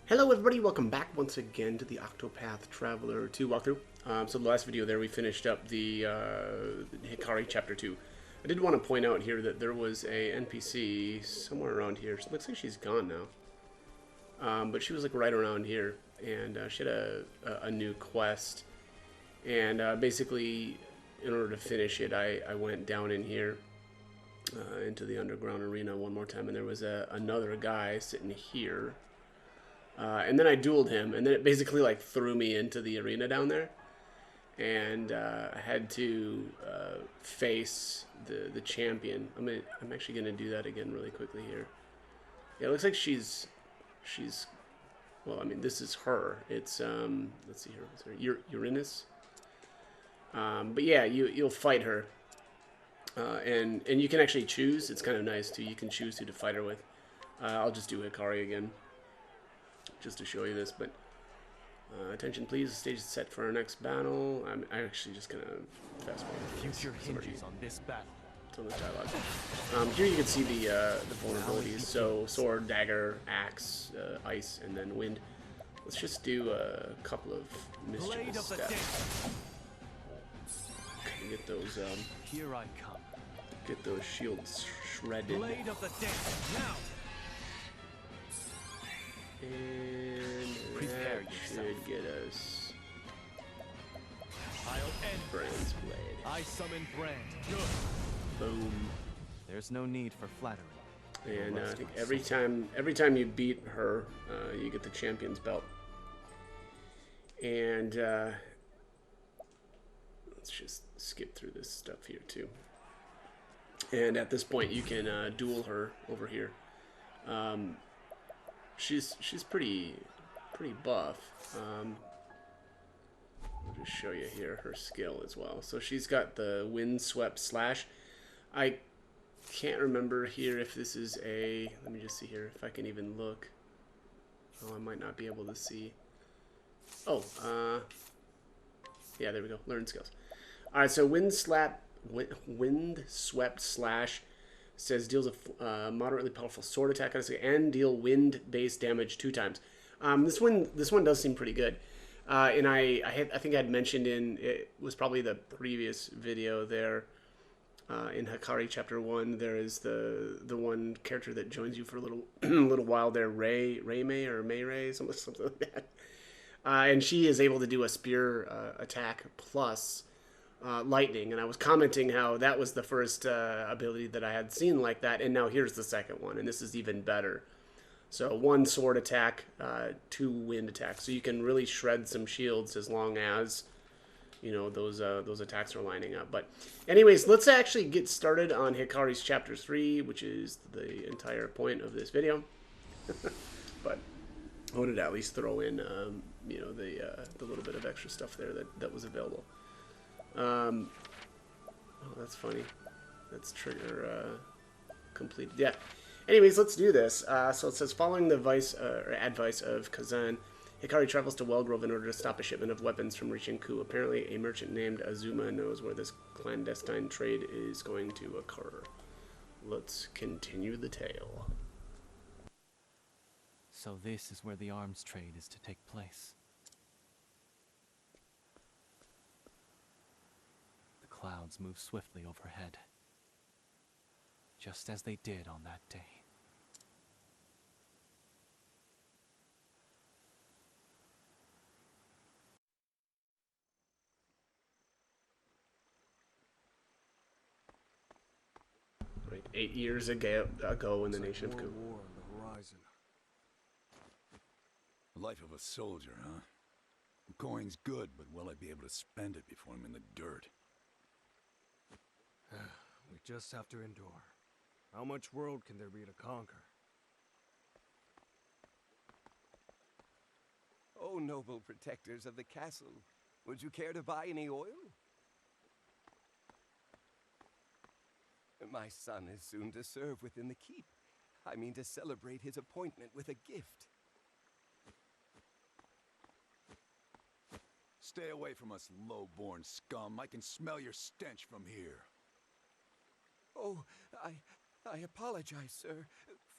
Hello everybody, welcome back once again to the Octopath Traveler 2 walkthrough. So the last video there we finished up the Hikari Chapter 2. I did want to point out here that there was a NPC somewhere around here. It looks like she's gone now. But she was like right around here, and she had a new quest. And basically, in order to finish it, I went down in here into the underground arena one more time, and there was another guy sitting here. And then I dueled him, and then it basically like threw me into the arena down there, and I had to face the champion. I'm actually gonna do that again really quickly here. Yeah, it looks like she's well, I mean, this is her. It's let's see here, what's her? Uranus. But yeah, you'll fight her, and you can actually choose. It's kind of nice too. You can choose who to fight her with. I'll just do Hikari again, just to show you this, but attention please, the stage is set for our next battle. I'm actually just gonna fast forward. Future hinges on this battle. It's on the dialogue. Here you can see the vulnerabilities. So sword, dagger, axe, ice, and then wind. Let's just do a couple of mischievous steps. Get those Here I come. get those shields shredded. Blade of the dead. Now. And Prepare that yourself. should get us I'll end. Brand's blade. I summon Brand. Good. Boom. There's no need for flattery. And I think every time you beat her, you get the champion's belt. And let's just skip through this stuff here too. And at this point, you can duel her over here. She's pretty buff. I'll just show you here her skill as well. So she's got the windswept slash. I can't remember here if this is a. Let me just see here if I can even look. Oh, I might not be able to see. Oh, yeah, there we go. Learn skills. All right, so windswept slash says deals a moderately powerful sword attack and deal wind-based damage 2 times. This one does seem pretty good. And I think I had mentioned it was probably the previous video there. In Hikari Chapter 1, there is the one character that joins you for a little while there, May or May something like that. And she is able to do a spear attack plus lightning. And I was commenting how that was the first ability that I had seen like that, and now here's the second one, and this is even better. So 1 sword attack, 2 wind attacks. So you can really shred some shields as long as those attacks are lining up. But anyways, let's actually get started on Hikari's Chapter 3, which is the entire point of this video. But I wanted to at least throw in the little bit of extra stuff there that was available. Oh, that's funny. That's trigger completed. Yeah. Anyways, let's do this. So it says, following the advice of Kazan, Hikari travels to Wellgrove in order to stop a shipment of weapons from reaching Ku. Apparently, a merchant named Azuma knows where this clandestine trade is going to occur. Let's continue the tale. So this is where the arms trade is to take place. The clouds move swiftly overhead, just as they did on that day. Right, 8 years ago in the nation of Ku. War on the horizon. The life of a soldier, huh? The coin's good, but will I be able to spend it before I'm in the dirt? We just have to endure. How much world can there be to conquer? Oh, noble protectors of the castle, would you care to buy any oil? My son is soon to serve within the keep. I mean to celebrate his appointment with a gift. Stay away from us, low-born scum. I can smell your stench from here. Oh, I apologize, sir.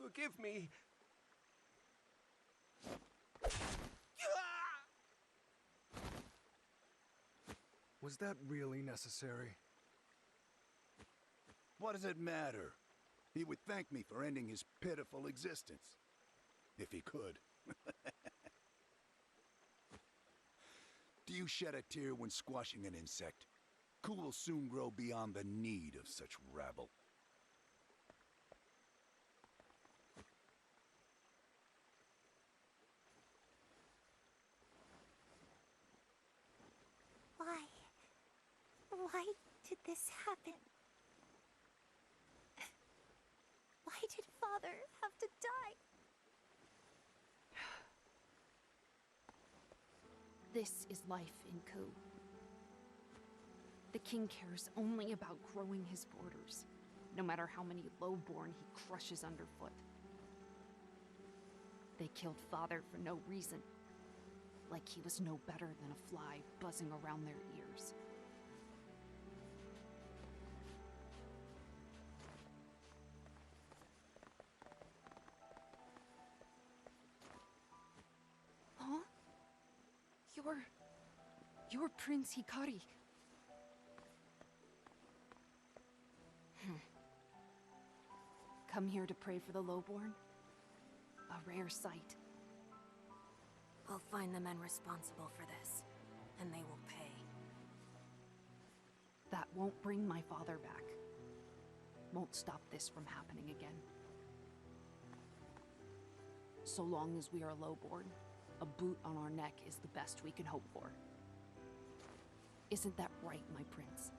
Forgive me. Was that really necessary? What does it matter? He would thank me for ending his pitiful existence. If he could. Do you shed a tear when squashing an insect? Ku will soon grow beyond the need of such rabble. Why did this happen? Why did Father have to die? This is life in Ku. The king cares only about growing his borders, no matter how many lowborn he crushes underfoot. They killed Father for no reason, like he was no better than a fly buzzing around their ears. Huh? You're Prince Hikari. Come here to pray for the lowborn? A rare sight. I'll find the men responsible for this, and they will pay. That won't bring my father back. Won't stop this from happening again. So long as we are lowborn, a boot on our neck is the best we can hope for. Isn't that right, my prince?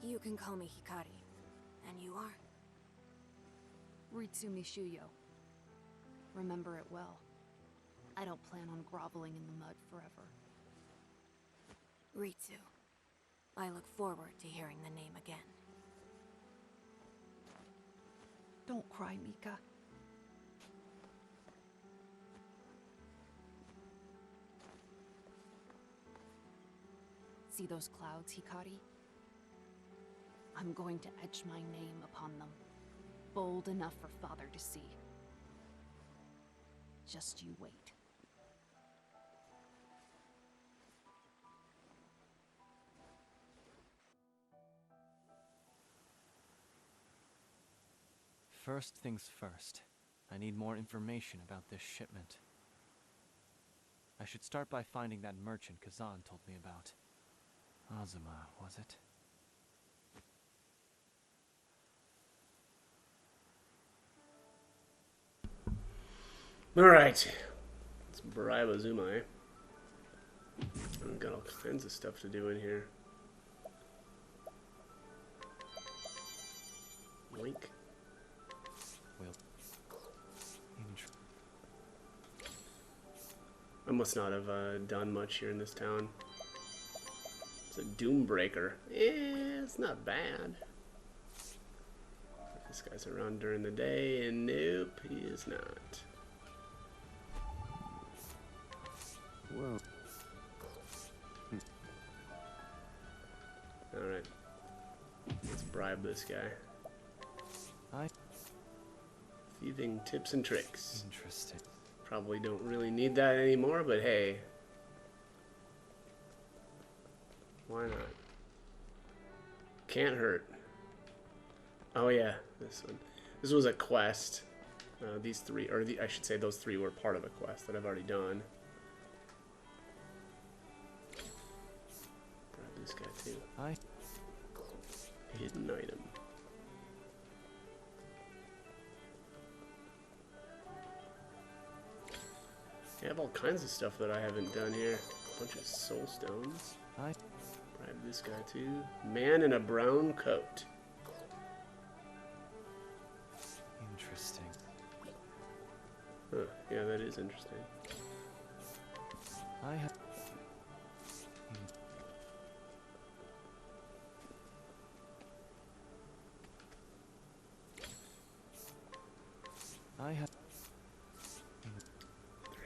You can call me Hikari. And you are? Ritsu Mishuyo. Remember it well. I don't plan on groveling in the mud forever. Ritsu. I look forward to hearing the name again. Don't cry, Mika. See those clouds, Hikari? I'm going to etch my name upon them. Bold enough for Father to see. Just you wait. First things first. I need more information about this shipment. I should start by finding that merchant Kazan told me about. Azuma, was it? Alright. Let's bribe Azuma, eh? I've got all kinds of stuff to do in here. Link. Well, I must not have done much here in this town. It's a Doombreaker. It's not bad. This guy's around during the day, and nope, he is not. Whoa. Alright. Let's bribe this guy. Thieving tips and tricks. Interesting. Probably don't really need that anymore, but hey. Why not? Can't hurt. Oh yeah, this one. This was a quest. These three, or I should say those three were part of a quest that I've already done. Grab this guy too. Hidden item. I have all kinds of stuff that I haven't done here. A bunch of soul stones. Bribe this guy too. Man in a brown coat. Interesting. Huh, yeah, that is interesting. I have.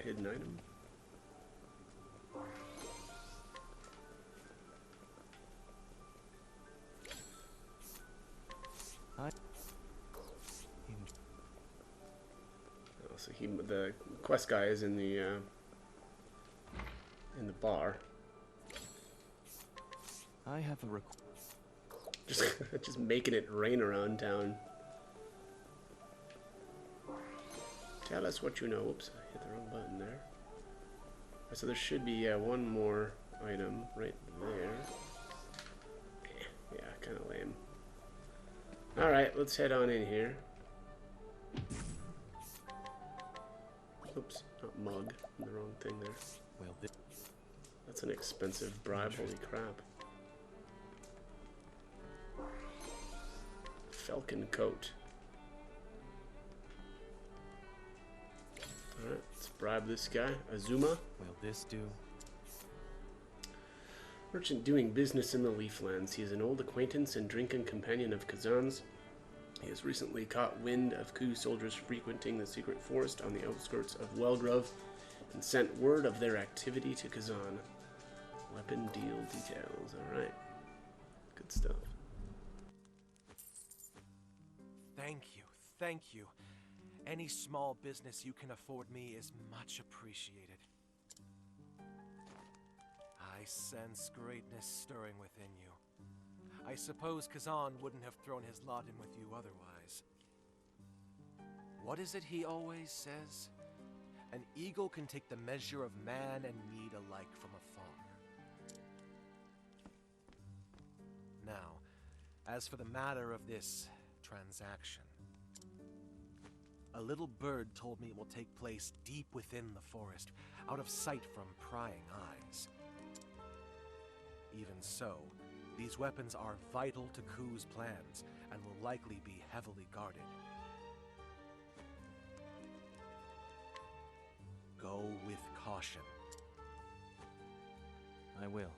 Hidden item. Oh, so the quest guy is in the bar. I have a request. Just making it rain around town. Tell us what you know. Oops, I hit the wrong button there. So there should be one more item right there. Yeah, kind of lame. Alright, let's head on in here. Oops, not mug. The wrong thing there. Well, That's an expensive bribe, holy crap. Falcon coat. Alright, let's bribe this guy. Azuma. will this do? Merchant doing business in the Leaflands. He is an old acquaintance and drinking companion of Kazan's. He has recently caught wind of Ku soldiers frequenting the secret forest on the outskirts of Wellgrove and sent word of their activity to Kazan. Weapon deal details. Alright. Good stuff. Thank you. Any small business you can afford me is much appreciated. I sense greatness stirring within you. I suppose Kazan wouldn't have thrown his lot in with you otherwise. What is it he always says? An eagle can take the measure of man and mead alike from afar. Now, as for the matter of this transaction, a little bird told me it will take place deep within the forest, out of sight from prying eyes. Even so, these weapons are vital to Ku's plans and will likely be heavily guarded. Go with caution. I will.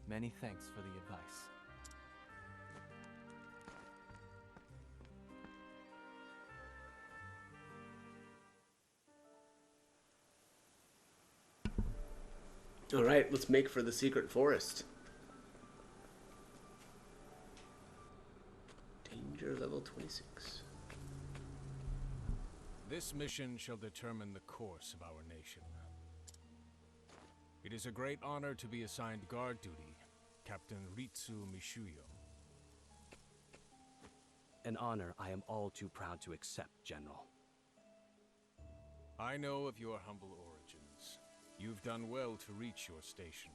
Many thanks for the advice. Alright, let's make for the secret forest. Danger level 26. This mission shall determine the course of our nation. It is a great honor to be assigned guard duty, Captain Ritsu Mishuyo. An honor I am all too proud to accept, General. I know of your humble origins. You've done well to reach your station.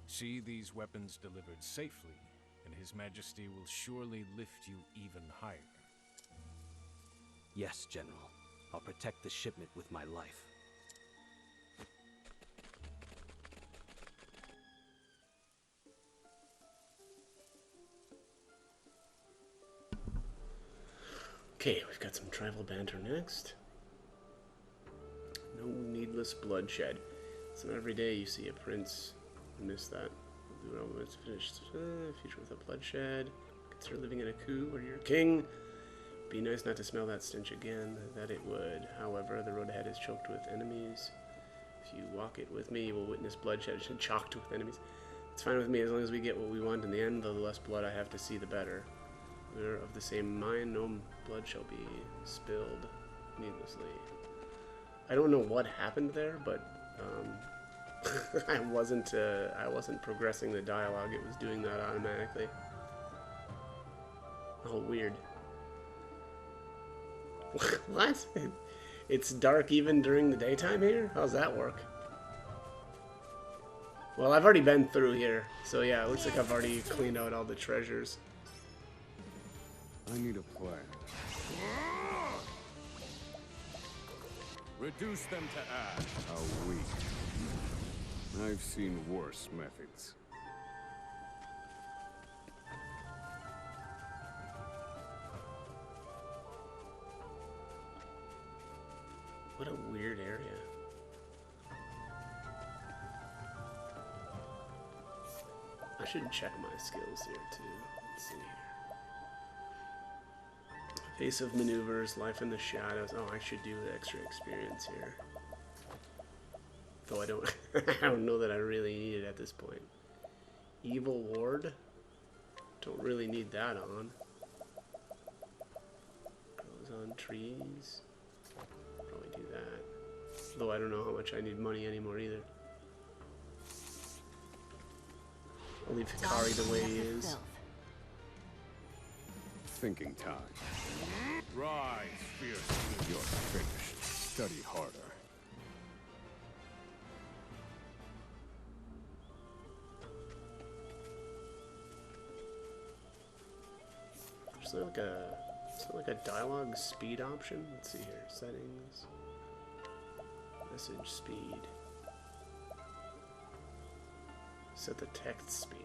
See these weapons delivered safely, and His Majesty will surely lift you even higher. Yes, General. I'll protect the shipment with my life. Okay, we've got some tribal banter next. No needless bloodshed. So every day you see a prince. I miss that. We'll do it all when it's finished. Future with a bloodshed. Consider living in a coup where you're king. Be nice not to smell that stench again. That it would. However, the road ahead is choked with enemies. If you walk it with me, you will witness bloodshed chocked with enemies. It's fine with me as long as we get what we want in the end, though the less blood I have to see, the better. We're of the same mind. No blood shall be spilled needlessly. I don't know what happened there, but I wasn't progressing the dialogue. It was doing that automatically. Oh, weird. What? It's dark even during the daytime here? How's that work? Well, I've already been through here, so yeah, it looks like I've already cleaned out all the treasures. I need a plan. Reduce them to ash. How weak. I've seen worse methods. What a weird area. I should check my skills here too. Let's see here. Face of maneuvers, life in the shadows. Oh, I should do extra experience here. Though I don't I don't know that I really need it at this point. Evil ward? Don't really need that on. Grows on trees. Probably do that. Though I don't know how much I need money anymore either. leave Hikari the way he is. Thinking time. Rise fiercely. You're finished. Study harder. Is there like a dialogue speed option? Let's see here. Settings. Message speed. Set the text speed.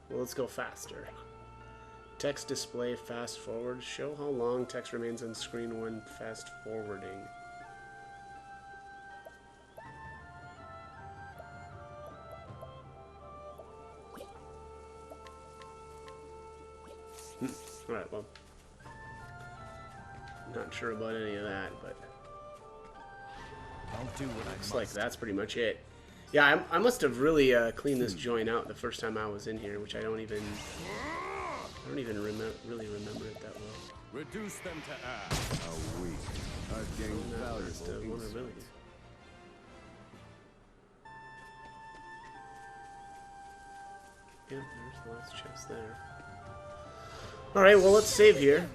Well, let's go faster. Text display fast forward. Show how long text remains on screen when fast forwarding. Alright, well. Not sure about any of that, but I'll do what I looks must. like that's pretty much it. Yeah, I must have really cleaned this joint out the first time I was in here, which I don't even really remember it that well. Reduce them to ash. How weak. I've gained valuable vulnerability. Yeah, there's the last chest there. Alright, well, let's save here.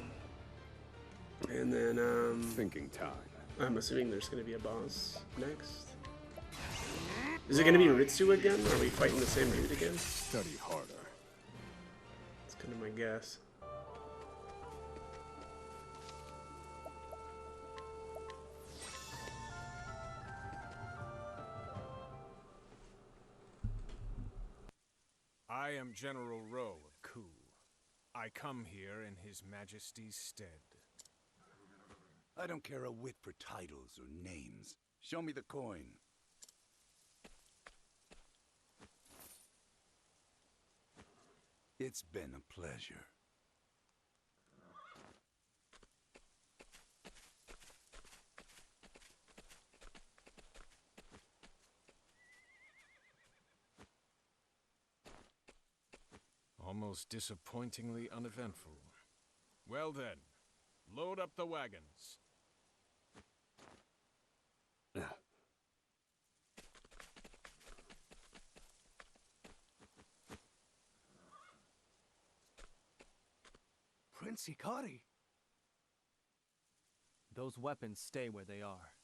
And then, Thinking time. I'm assuming there's going to be a boss next. Is it going to be Ritsu again? Are we fighting the same dude again? Study harder. That's kind of my guess. I am General Rowe of Ku. I come here in His Majesty's stead. I don't care a whit for titles or names. Show me the coin. It's been a pleasure. Almost disappointingly uneventful. Well then, load up the wagons. Prince Hikari. Those weapons stay where they are.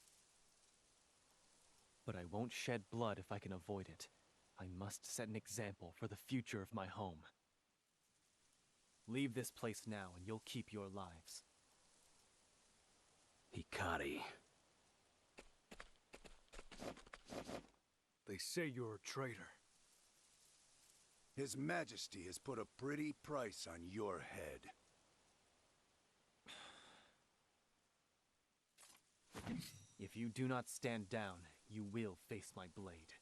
But I won't shed blood if I can avoid it. I must set an example for the future of my home. Leave this place now and you'll keep your lives. Hikari. They say you're a traitor. His Majesty has put a pretty price on your head. If you do not stand down, you will face my blade.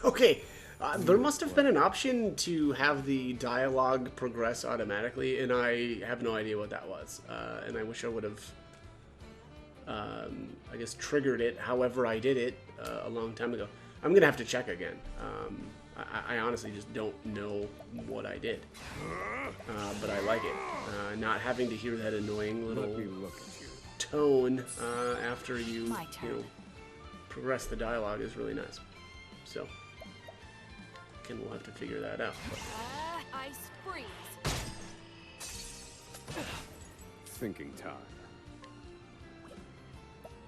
Okay, there must have been an option to have the dialogue progress automatically, and I have no idea what that was. And I wish I would have, I guess, triggered it however I did it a long time ago. I'm going to have to check again. I honestly just don't know what I did. But I like it. Not having to hear that annoying little tone after you progress the dialogue is really nice. So, again, we'll have to figure that out. Ice freeze. Thinking time.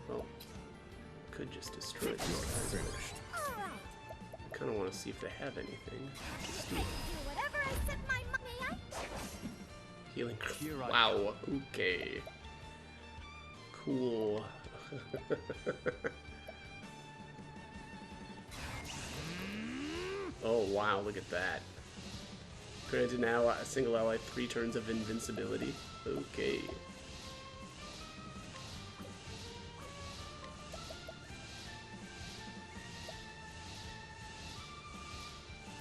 Well, could just destroy these guys. Finished. I kind of want to see if they have anything. Whatever I set my money, Healing. Here I Wow. Okay. Cool. Oh wow! Look at that. Granted now a single ally 3 turns of invincibility. Okay.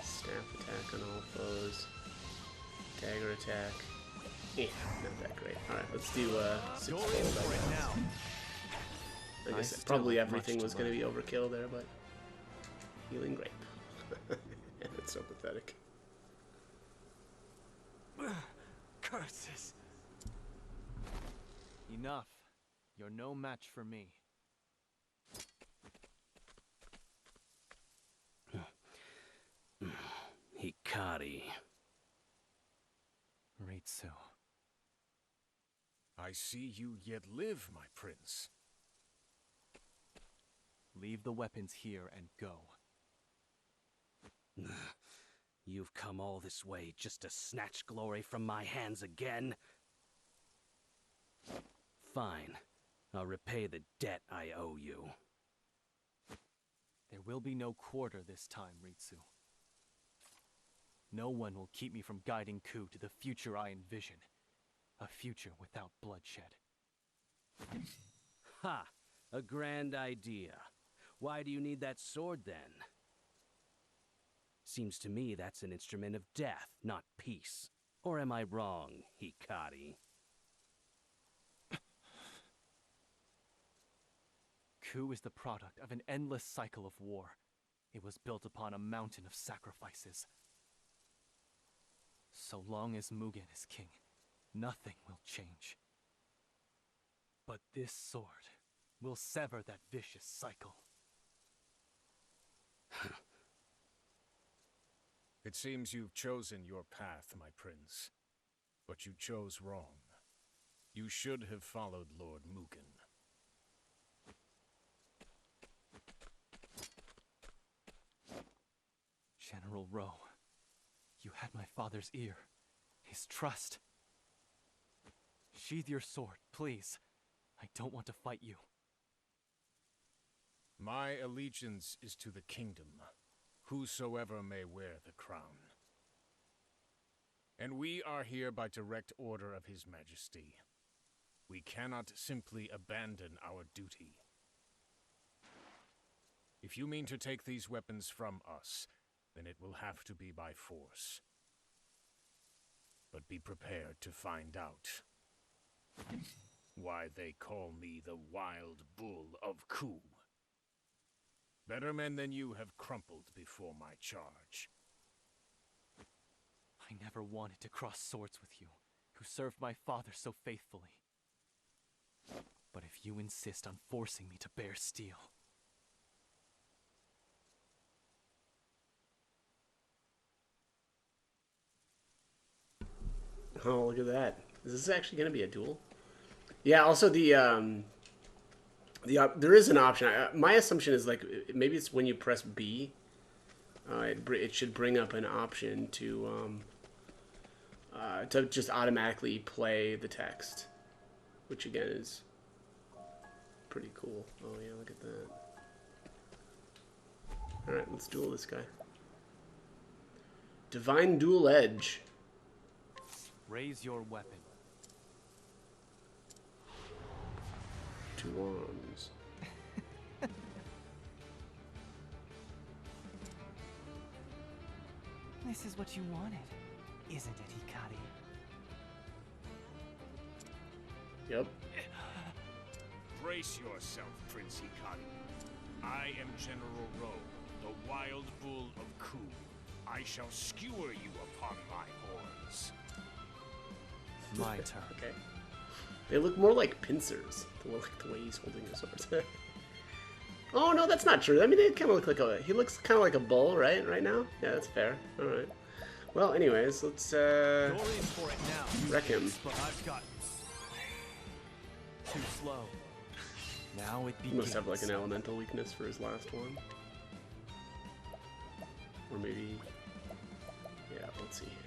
Staff attack on all foes. Dagger attack. Yeah, not that great. Alright, let's do 6 fold, I guess. I guess probably everything was going to be overkill there, but healing grape. And it's so pathetic. Curses. Enough. You're no match for me. Hikari. Ritsu. I see you yet live, my prince. Leave the weapons here and go. You've come all this way just to snatch glory from my hands again? Fine. I'll repay the debt I owe you. There will be no quarter this time, Ritsu. No one will keep me from guiding Ku to the future I envision. A future without bloodshed. Ha! A grand idea. Why do you need that sword, then? Seems to me that's an instrument of death, not peace. Or am I wrong, Hikari? Ku is the product of an endless cycle of war. It was built upon a mountain of sacrifices. So long as Mugen is king, nothing will change. But this sword will sever that vicious cycle. It seems you've chosen your path, my prince. But you chose wrong. You should have followed Lord Mugen. General Rowe, you had my father's ear, his trust. Sheathe your sword, please. I don't want to fight you. My allegiance is to the kingdom, whosoever may wear the crown. And we are here by direct order of His Majesty. We cannot simply abandon our duty. If you mean to take these weapons from us, then it will have to be by force. But be prepared to find out why they call me the Wild Bull of Ku. Better men than you have crumpled before my charge. I never wanted to cross swords with you, who served my father so faithfully. But if you insist on forcing me to bear steel... Oh, look at that. Is this actually going to be a duel? Yeah, also there is an option. My assumption is like maybe it's when you press B, it should bring up an option to just automatically play the text, which again is pretty cool. Oh yeah, look at that. All right, let's duel this guy. Divine Dual Edge. Raise your weapon. Two arms. This is what you wanted, isn't it, Hikari? Yep. Brace yourself, Prince Hikari. I am General Rowe, the Wild Bull of Ku. I shall skewer you upon my horns. My turn. Okay. They look more like pincers, the way he's holding his sword. Oh no, that's not true. I mean, they kind of look like a. He looks kind of like a bull, right? Right now. Yeah, that's fair. All right. Well, anyways, let's wreck him. But I've got too slow. Now it begins. He must have like an elemental weakness for his last one, or maybe. Yeah, let's see here.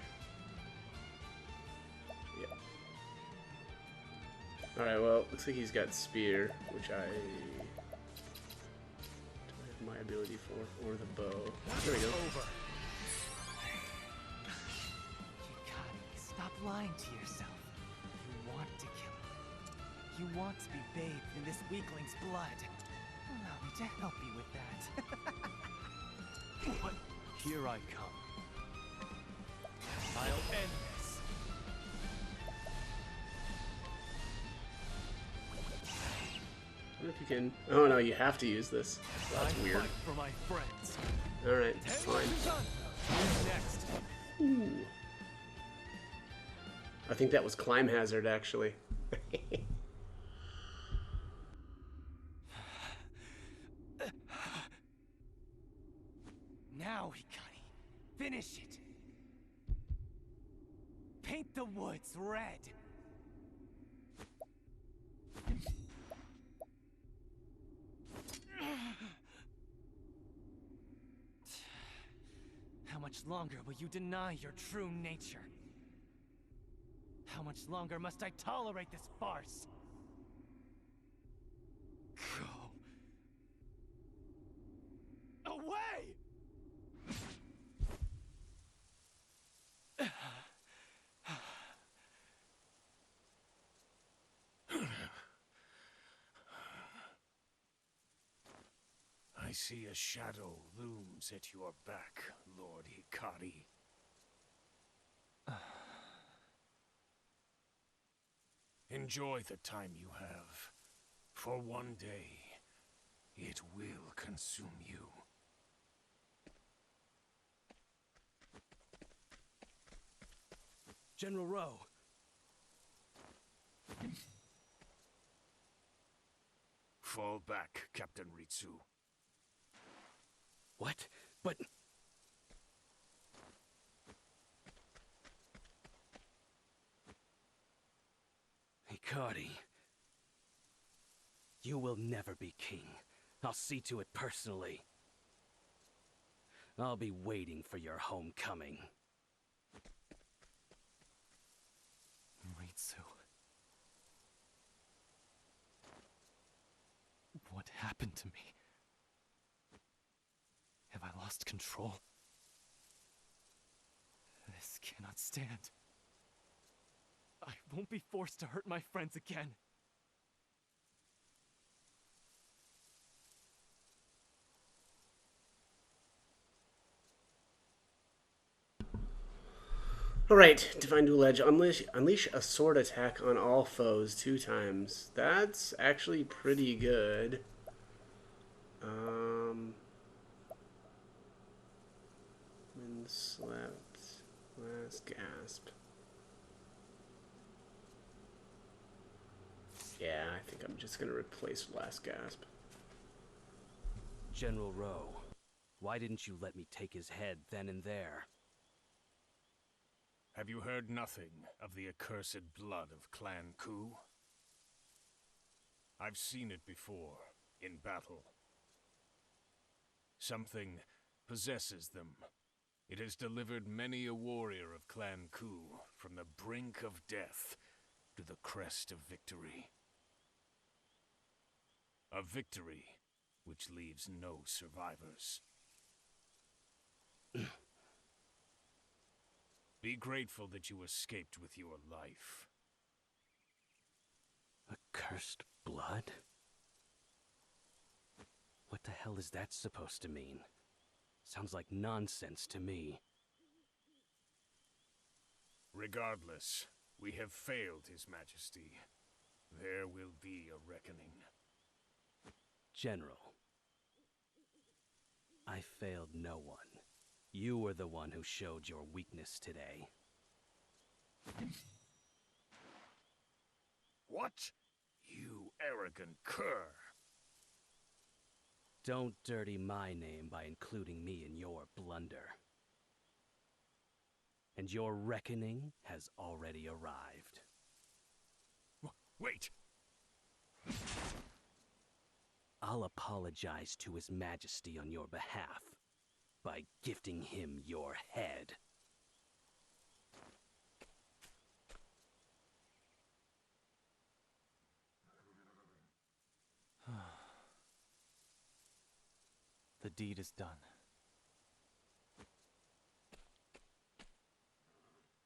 Alright, well, looks like he's got Spear, which I have my ability for, or the bow. There we go. Hikari, stop lying to yourself. You want to kill him. You want to be bathed in this weakling's blood. Allow me to help you with that. What? Here I come. I'll end this. I don't know if you can. Oh no, you have to use this. That's weird. For my friends. Alright, fine. Next. Ooh. I think that was Climb Hazard, actually. Now, Hikari, finish it. woods red. How much longer will you deny your true nature? How much longer must I tolerate this farce? Go away! I see a shadow looms at your back, Lord Hikari. Enjoy the time you have, for one day it will consume you. General Rowe. Fall back, Captain Ritsu. What? But... Hikari. You will never be king. I'll see to it personally. I'll be waiting for your homecoming. Ritsu. What happened to me? Have I lost control? This cannot stand. I won't be forced to hurt my friends again. Alright, Divine Dual Edge. Unleash a sword attack on all foes 2 times. That's actually pretty good. Wind slept. Last gasp. Yeah, I think I'm just going to replace Last Gasp. General Rowe, why didn't you let me take his head then and there? Have you heard nothing of the accursed blood of Clan Ku? I've seen it before, in battle. Something possesses them. It has delivered many a warrior of Clan Ku from the brink of death to the crest of victory. A victory which leaves no survivors. Be grateful that you escaped with your life. Accursed blood? What the hell is that supposed to mean? Sounds like nonsense to me. Regardless, we have failed His Majesty. There will be a reckoning. General, I failed no one. You were the one who showed your weakness today. What? You arrogant cur! Don't dirty my name by including me in your blunder. And your reckoning has already arrived. Wait! I'll apologize to His Majesty on your behalf by gifting him your head. The deed is done.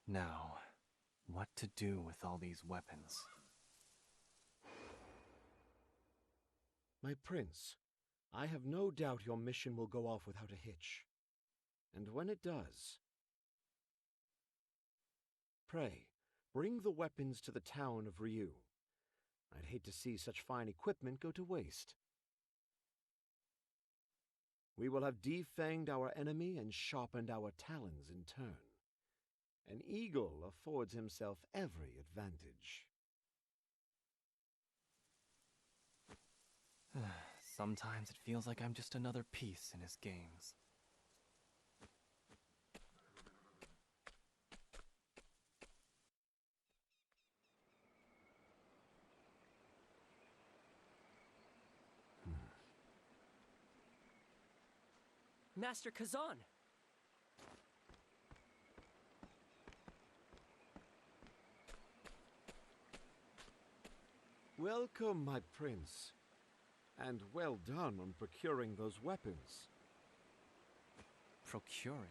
Now, what to do with all these weapons? My prince, I have no doubt your mission will go off without a hitch. And when it does, pray, bring the weapons to the town of Ryu. I'd hate to see such fine equipment go to waste. We will have defanged our enemy and sharpened our talons in turn. An eagle affords himself every advantage. Sometimes it feels like I'm just another piece in his games. Master Kazan! Welcome, my prince. And well done on procuring those weapons. Procuring?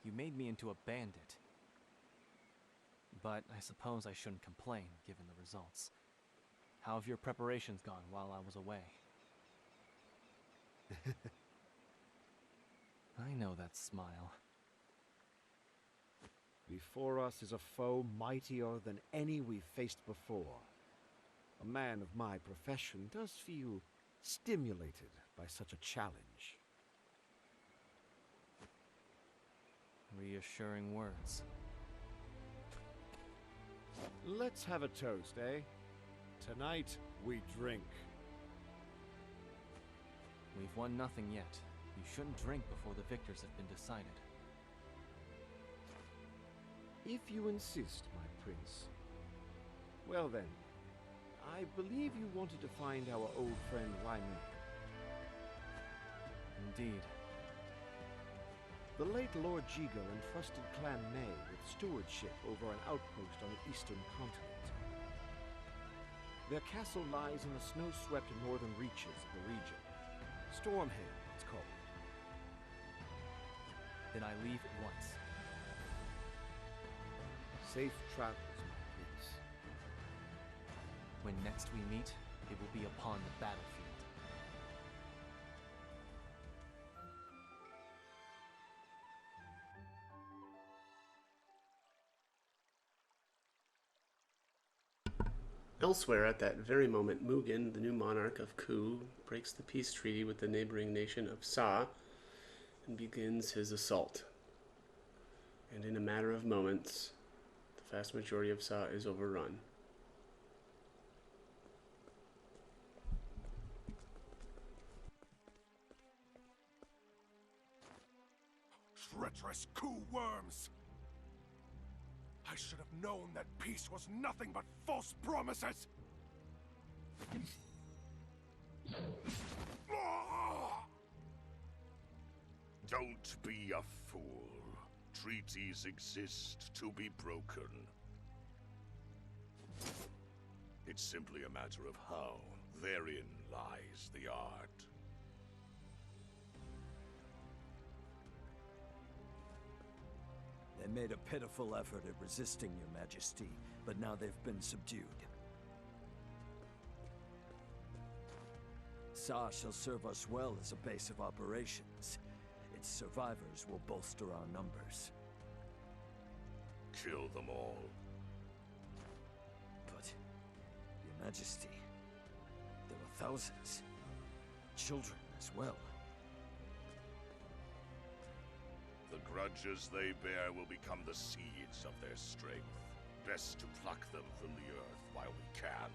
You made me into a bandit. But I suppose I shouldn't complain, given the results. How have your preparations gone while I was away? I know that smile. Before us is a foe mightier than any we've faced before. A man of my profession does feel stimulated by such a challenge. Reassuring words. Let's have a toast, eh? Tonight, we drink. We've won nothing yet. You shouldn't drink before the victors have been decided. If you insist, my prince. Well then, I believe you wanted to find our old friend Wyman. Indeed. The late Lord Jigo entrusted Clan May with stewardship over an outpost on the eastern continent. Their castle lies in the snow-swept northern reaches of the region. Stormhaven, it's called. Then I leave at once. Safe travels, my prince. When next we meet, it will be upon the battlefield. Elsewhere, at that very moment, Mugen, the new monarch of Ku, breaks the peace treaty with the neighboring nation of Sa and begins his assault. And in a matter of moments, the vast majority of Sa is overrun. Treacherous Ku worms! I should have known that peace was nothing but false promises! Don't be a fool. Treaties exist to be broken. It's simply a matter of how. Therein lies the art. They made a pitiful effort at resisting your majesty, but now they've been subdued. Sa shall serve us well as a base of operations. Its survivors will bolster our numbers. Kill them all. But, your majesty, there were thousands. Children as well. The grudges they bear will become the seeds of their strength. Best to pluck them from the earth while we can.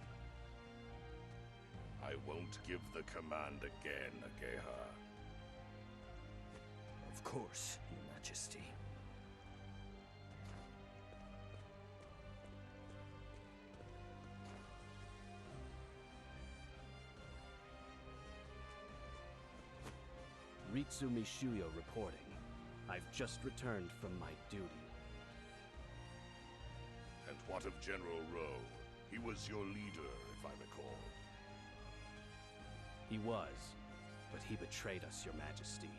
I won't give the command again, Ageha. Of course, your majesty. Ritsu Mishuyo reporting. I've just returned from my duty. And what of General Rowe? He was your leader, if I recall. He was, but he betrayed us, your majesty.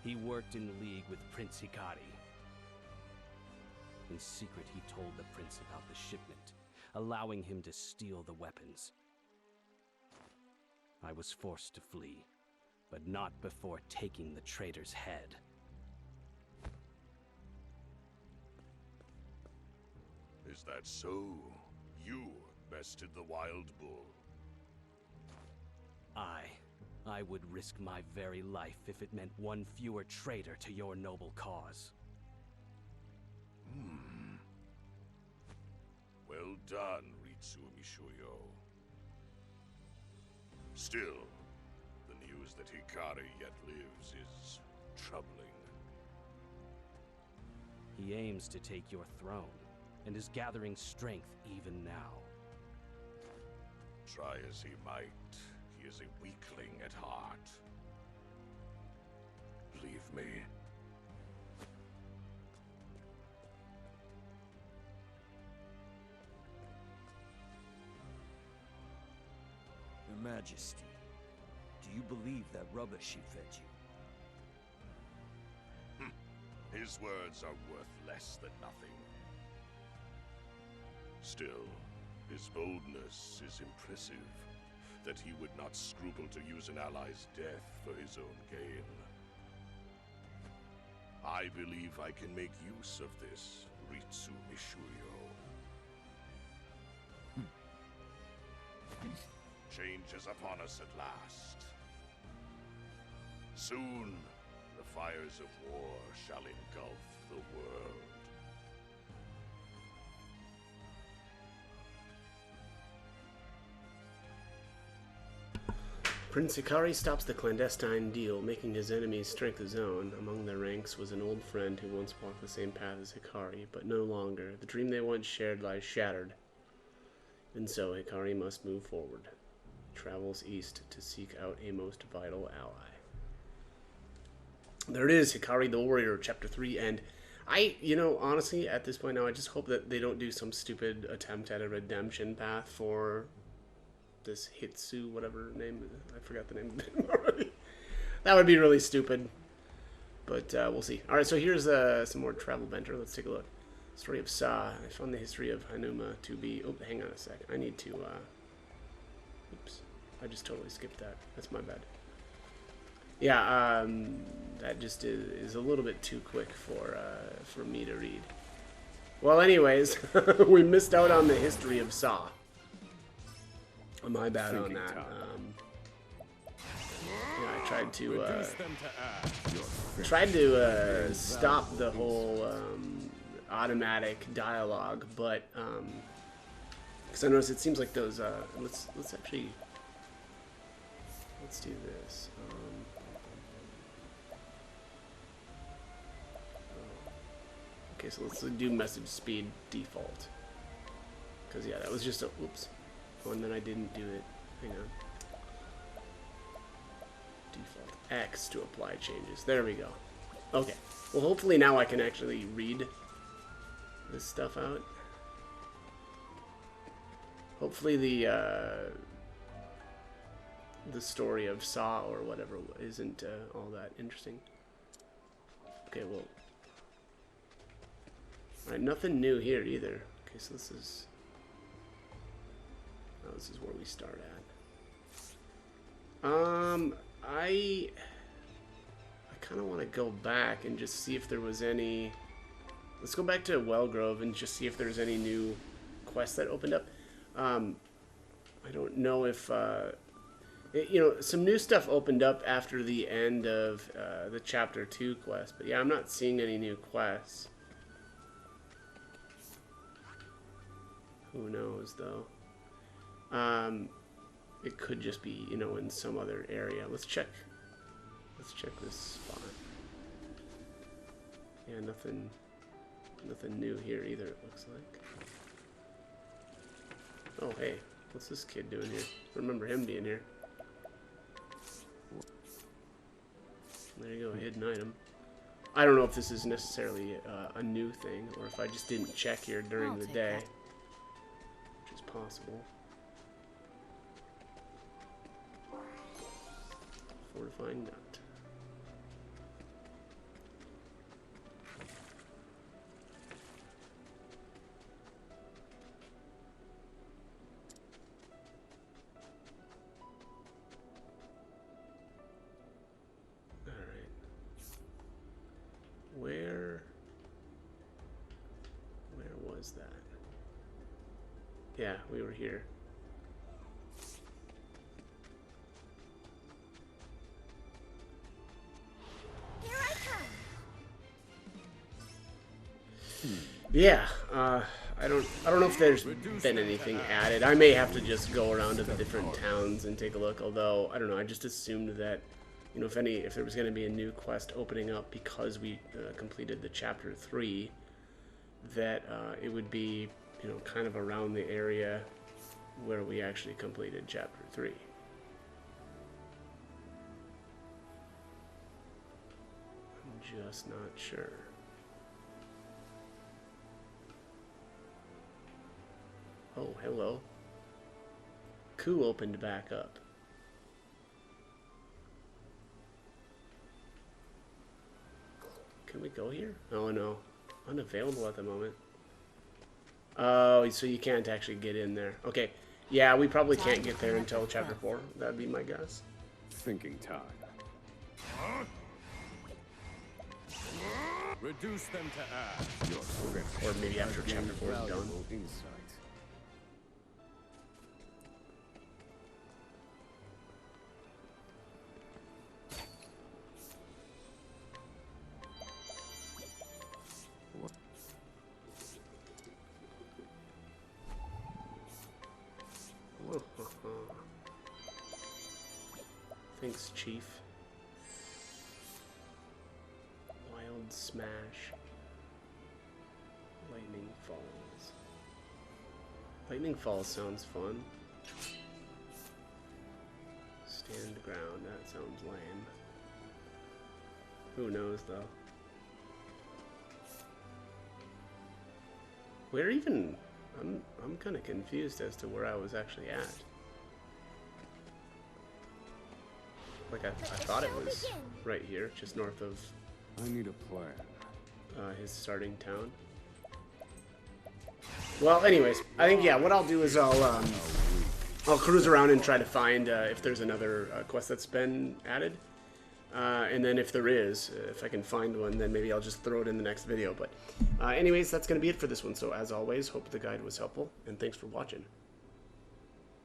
He worked in league with Prince Hikari. In secret, he told the prince about the shipment, allowing him to steal the weapons. I was forced to flee, but not before taking the traitor's head. Is that so? You bested the wild bull. I would risk my very life if it meant one fewer traitor to your noble cause. Well done, Ritsu Mishuyo. Still, the news that Hikari yet lives is troubling. He aims to take your throne, and is gathering strength even now. Try as he might, he is a weakling at heart. believe me. Your Majesty, do you believe that rubbish he fed you? His words are worth less than nothing. Still, his boldness is impressive, that he would not scruple to use an ally's death for his own gain. I believe I can make use of this, Ritsu Mishuyo. Change is upon us at last. Soon, the fires of war shall engulf the world. Prince Hikari stops the clandestine deal, making his enemies strength his own. Among their ranks was an old friend who once walked the same path as Hikari, but no longer. The dream they once shared lies shattered. And so Hikari must move forward. He travels east to seek out a most vital ally. There it is, Hikari the Warrior, Chapter 3, and honestly, at this point now, I just hope that they don't do some stupid attempt at a redemption path for this Hitsu, whatever name, I forgot the name of it already. That would be really stupid, but we'll see. Alright, so here's some more travel banter. Let's take a look. Story of Sa. I found the history of Hanuma to be... Oh, hang on a sec. I need to... Oops. I just totally skipped that. That's my bad. Yeah, that just is a little bit too quick for me to read. Well, anyways, we missed out on the history of Sa. My bad on that. Yeah, I tried to stop the whole automatic dialogue, but because I noticed it seems like those. Let's do this. Okay, so let's do message speed default. Because yeah, that was just a oops. And then I didn't do it. Hang on. Default X to apply changes. There we go. Okay. Well, hopefully now I can actually read this stuff out. Hopefully the story of Sa or whatever isn't all that interesting. Okay, well. Alright, nothing new here either. Okay, so this is where we start at. I kind of want to go back and just see if there was any... Let's go back to Wellgrove and just see if there's any new quests that opened up. I don't know if... some new stuff opened up after the end of the Chapter 2 quest. But yeah, I'm not seeing any new quests. Who knows, though? It could just be, in some other area. Let's check this spot. Yeah, nothing new here either, it looks like. Oh, hey, what's this kid doing here? Remember him being here. There you go, hidden item. I don't know if this is necessarily a new thing, or if I just didn't check here during the day. Which is possible. Fortifying nut. Alright. Where was that? Yeah, we were here. Yeah, I don't know if there's been anything added. I may have to just go around to the different towns and take a look. Although I don't know, I just assumed that, if there was going to be a new quest opening up because we completed the Chapter 3, that it would be, kind of around the area where we actually completed Chapter 3. Just not sure. Oh, hello. Coup opened back up. Can we go here? Oh no. Unavailable at the moment. Oh, so you can't actually get in there. Okay. Yeah, we probably can't get there until chapter 4. That'd be my guess. Thinking time. Reduce them to ash. Your script. Or maybe after chapter 4 is done. Valuable insight. Thanks, Chief. Wild Smash. Lightning Falls. Lightning Falls sounds fun. Stand ground, that sounds lame. Who knows though? Where even... I'm kind of confused as to where I was actually at. Like I thought it was right here, just north of I need a plan. His starting town. Well, anyways, I think yeah. What I'll do is I'll cruise around and try to find if there's another quest that's been added, and then if there is, if I can find one, then maybe I'll just throw it in the next video. But anyways, that's gonna be it for this one. So as always, hope the guide was helpful, and thanks for watching.